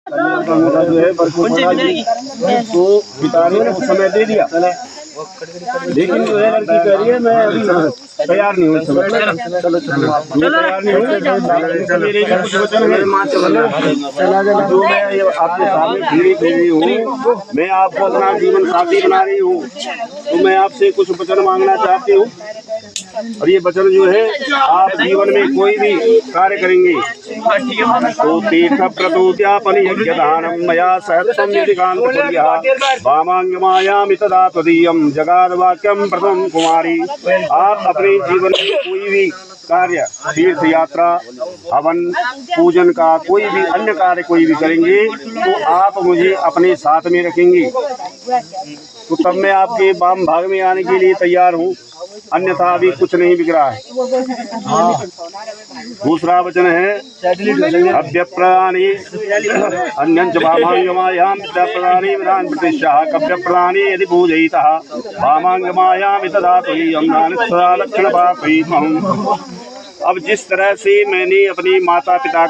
जो है तो पिता ने उस समय दे दिया, लेकिन जो है लड़की कह रही है मैं अभी तैयार नहीं हूँ, तैयार नहीं हूँ। मेरे कुछ वचन है जो मैं आपके सामने धीरे धीरे हूँ, मैं आपको अपना जीवन साथी बना रही हूँ, तो मैं आपसे कुछ वचन मांगना चाहती हूँ। और ये वचन जो है आप जीवन में कोई भी कार्य करेंगे तो तीर्थ प्रतोद्यापन यज्ञ दानम मया सहस्रम निधिकांत कुर्यात् वामांगमायामि तदा त्वदीयं जगाद वाक्यम प्रथम कुमारी। आप अपने जीवन में कोई भी कार्य, तीर्थ यात्रा, हवन, पूजन का कोई भी अन्य कार्य कोई भी करेंगे तो आप मुझे अपने साथ में रखेंगे, तो तब मैं आपके वाम भाग में आने के लिए तैयार हूँ, अन्यथा अभी कुछ नहीं बिक रहा है। दूसरा वचन है अभ्य प्रदानी अन्यंच वामांगमायाम प्रदानी विधान प्रतिष्ठा कभ्य प्रदानी यदि पूजयितः वामांगमायाम तदा त्वदीयं सदा लक्षण पापयितुम्। अब जिस तरह से मैंने अपनी माता पिता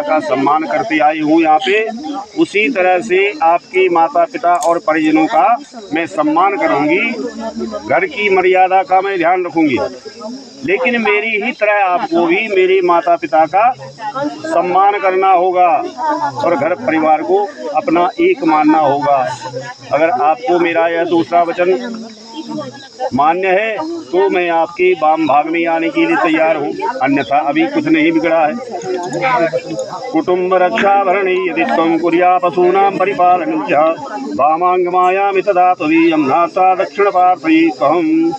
का सम्मान करते आई हूँ यहाँ पे, उसी तरह से आपके माता पिता और परिजनों का मैं सम्मान करूँगी, घर की मर्यादा का मैं ध्यान रखूँगी, लेकिन मेरी ही तरह आपको भी मेरे माता पिता का सम्मान करना होगा और घर परिवार को अपना एक मानना होगा। अगर आपको मेरा यह दूसरा वचन मान्य है तो मैं आपके वाम भाग में आने के लिए तैयार हूँ, अन्यथा अभी कुछ नहीं बिगड़ा है। कुटुंब रक्षा भरणी यदि त्वं कुर्या पशूनां परिपालनं च वामांगमायामि तदा त्वदीयं नासा दक्षिण पार्थयितुम्।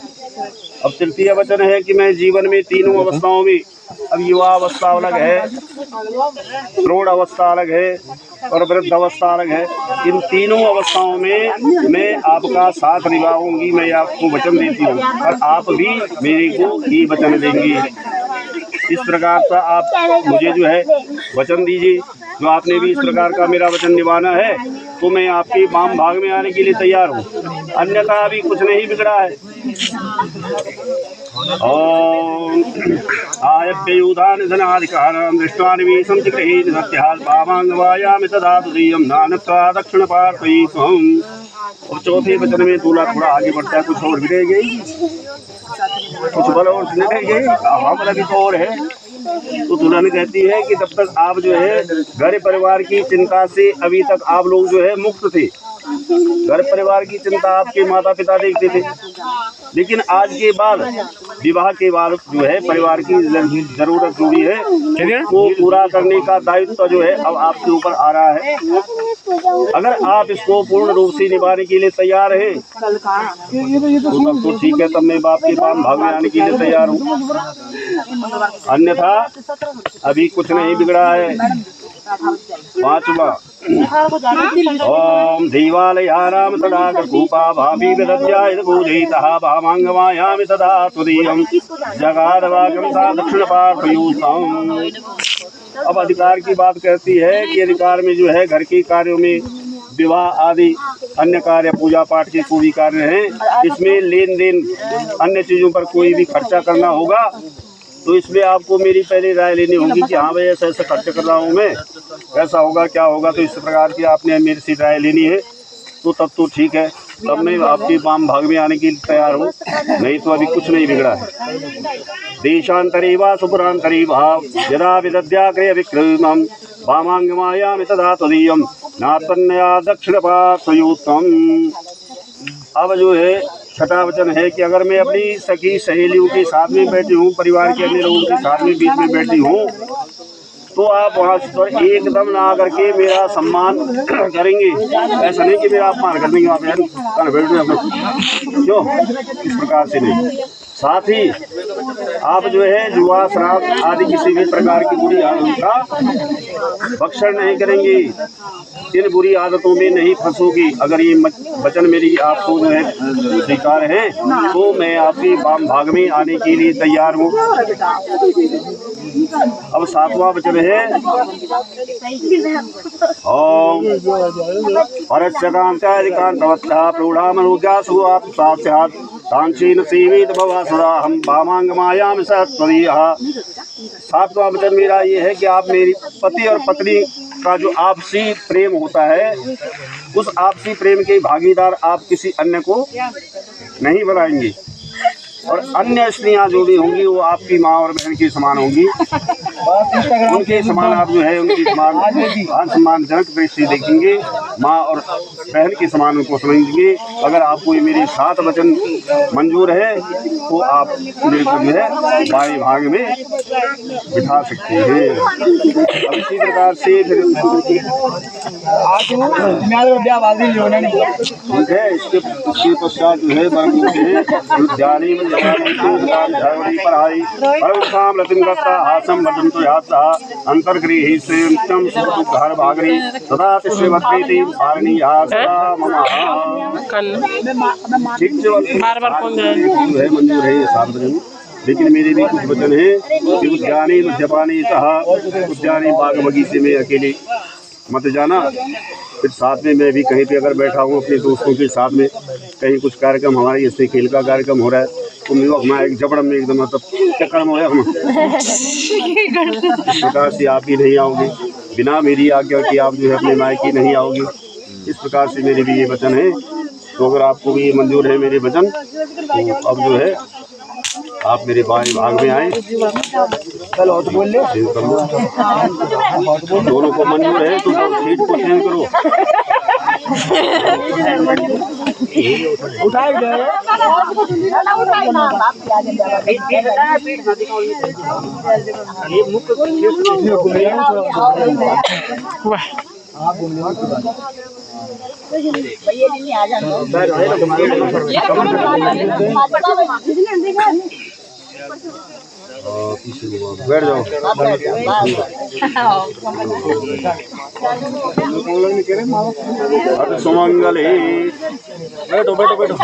अब तृतीय वचन है कि मैं जीवन में तीनों अवस्थाओं में, अब युवा अवस्था अलग है, प्रौढ़ अवस्था अलग है और वृद्ध अवस्था अलग है, इन तीनों अवस्थाओं में मैं आपका साथ निभाऊंगी, मैं आपको वचन देती हूँ और आप भी मेरे को ये वचन देंगी। इस प्रकार का आप मुझे जो है वचन दीजिए, जो आपने भी इस प्रकार का मेरा वचन निभाना है तो मैं आपके वाम भाग में आने के लिए तैयार हूँ, अन्यथा अभी कुछ नहीं बिगड़ा है। ओम आयप्ययूधान धनाधिकारं दृष्ट्वा निवेशं च गृहीत सत्यात् वामांगमायामि तदा त्वदीयं नानत्वा दक्षिण पार्थयितुम्। और चौथे वचन में दूल्हा थोड़ा आगे बढ़ता है, कुछ और भी रह गई, कुछ बल और रह गई, बल अभी तो और है। तो दुल्हन कहती है कि तब तक आप जो है घर परिवार की चिंता से अभी तक आप लोग जो है मुक्त थे, घर परिवार की चिंता आपके माता पिता देखते थे, लेकिन आज के बाद विवाह के बाद जो है परिवार की जरूरत जुड़ी है, वो पूरा करने का दायित्व जो है अब आपके ऊपर आ रहा है। अगर आप इसको पूर्ण रूप से निभाने के लिए तैयार हैं तो तब तो ठीक है, तब मैं बाप के वाम भाग में आने के लिए तैयार हूँ, अन्यथा अभी कुछ नहीं बिगड़ा है। पांचवा ओम देवालयानां तदा कूपा भावी विदध्याय पूजयितः वामांगमायामि तदा त्वदीयं जगाद वाक्यं सा दक्षिण पार्थयितुम्। अब अधिकार की बात कहती है कि अधिकार में जो है घर के कार्यों में विवाह आदि अन्य कार्य, पूजा पाठ के कोई कार्य हैं, इसमें लेन देन अन्य चीज़ों पर कोई भी खर्चा करना होगा, तो इसमें आपको मेरी पहले राय लेनी होगी कि हाँ भाई ऐसा ऐसा खर्च कर रहा हूँ मैं, ऐसा होगा क्या होगा, तो इस प्रकार की आपने मेरे से राय लेनी है, तो तब तो ठीक है, तब मैं आपके वाम भाग में आने के लिए तैयार हूँ, नहीं तो अभी कुछ नहीं बिगड़ा है। देशांतरे वा सुपुरांतरे वा यदा विदध्याग्रे विक्रमं वामांगमायामि तदा त्वदीयं नातन्या दक्षिण पार्थयितुम्। अब जो है छठा वचन है कि अगर मैं अपनी सखी सहेलियों के साथ में बैठी हूँ, परिवार के अन्य लोगों के साथ में बीच में बैठी हूँ, तो आप वहाँ पर एकदम ना करके मेरा सम्मान करेंगे, ऐसा नहीं कि मेरा अपमान कर देंगे वहाँ पे बैठ रहे क्यों, इस प्रकार से नहीं। साथ ही आप जो है जुआ शराब आदि किसी भी प्रकार की बुरी आदतों का भक्षण नहीं करेंगे, इन बुरी आदतों में नहीं फंसोगी। अगर ये वचन मेरी आपको जो है स्वीकार है तो मैं आपके वाम भाग में आने के लिए तैयार हूँ। अब सातवां वचन है ओम परस्यकांताधिकांतवत्तः प्रौढ़ामनुज्ञासु आत्मसास्यात् तांचीन सीवित भवा सदा हम वामांगमायामि सत्वदीयः। सातवां वचन मेरा ये है कि आप मेरी पति और पत्नी का जो आपसी प्रेम होता है, उस आपसी प्रेम के भागीदार आप किसी अन्य को नहीं बनाएंगे। और अन्य स्त्रियां जो भी होंगी वो आपकी माँ और बहन की समान होंगी, उनके समान आप जो है उनकी समान सम्मानजनक दृष्टि देखेंगे, माँ और बहन के समान उनको समझेंगे। अगर आपको ये मेरे 7 वचन मंजूर है तो आप मेरे को जो है बाएं भाग में बिठा सकते हैं। अब इसी प्रकार से फिर ठीक है, इसके पश्चात जो है उद्यानी पढ़ाई हासम वदन्तु यात्रा अंतर्गृही से घर भागरी सदा तिष्ठति सारणी जो है मंजूर है ये 7 वचन। लेकिन मेरे भी कुछ वचन है कि उद्यानी मद्यपानी कहा, उद्यानी बाग बगीचे में अकेले मत जाना। फिर साथ में मैं भी कहीं पे अगर बैठा हूँ अपने दोस्तों के साथ में, कहीं कुछ कार्यक्रम हमारे इससे खेल का कार्यक्रम हो रहा है तो मैं एक जबड़ में एकदम मतलब चक्कर में हो हम इस प्रकार से आप भी नहीं आओगे, बिना मेरी आज्ञा कि आप जो है अपने मायके नहीं आओगे। इस प्रकार से मेरे भी ये वचन है। तो अगर आपको भी ये मंजूर है मेरे वचन तो अब जो है आप मेरे बाएं भाग में आए। चलो तो बोल ले, दोनों को मंजूर है तो सीट को चेंज करो। बैठ जाओ। सुमंगल बैठो बैठो बैठो।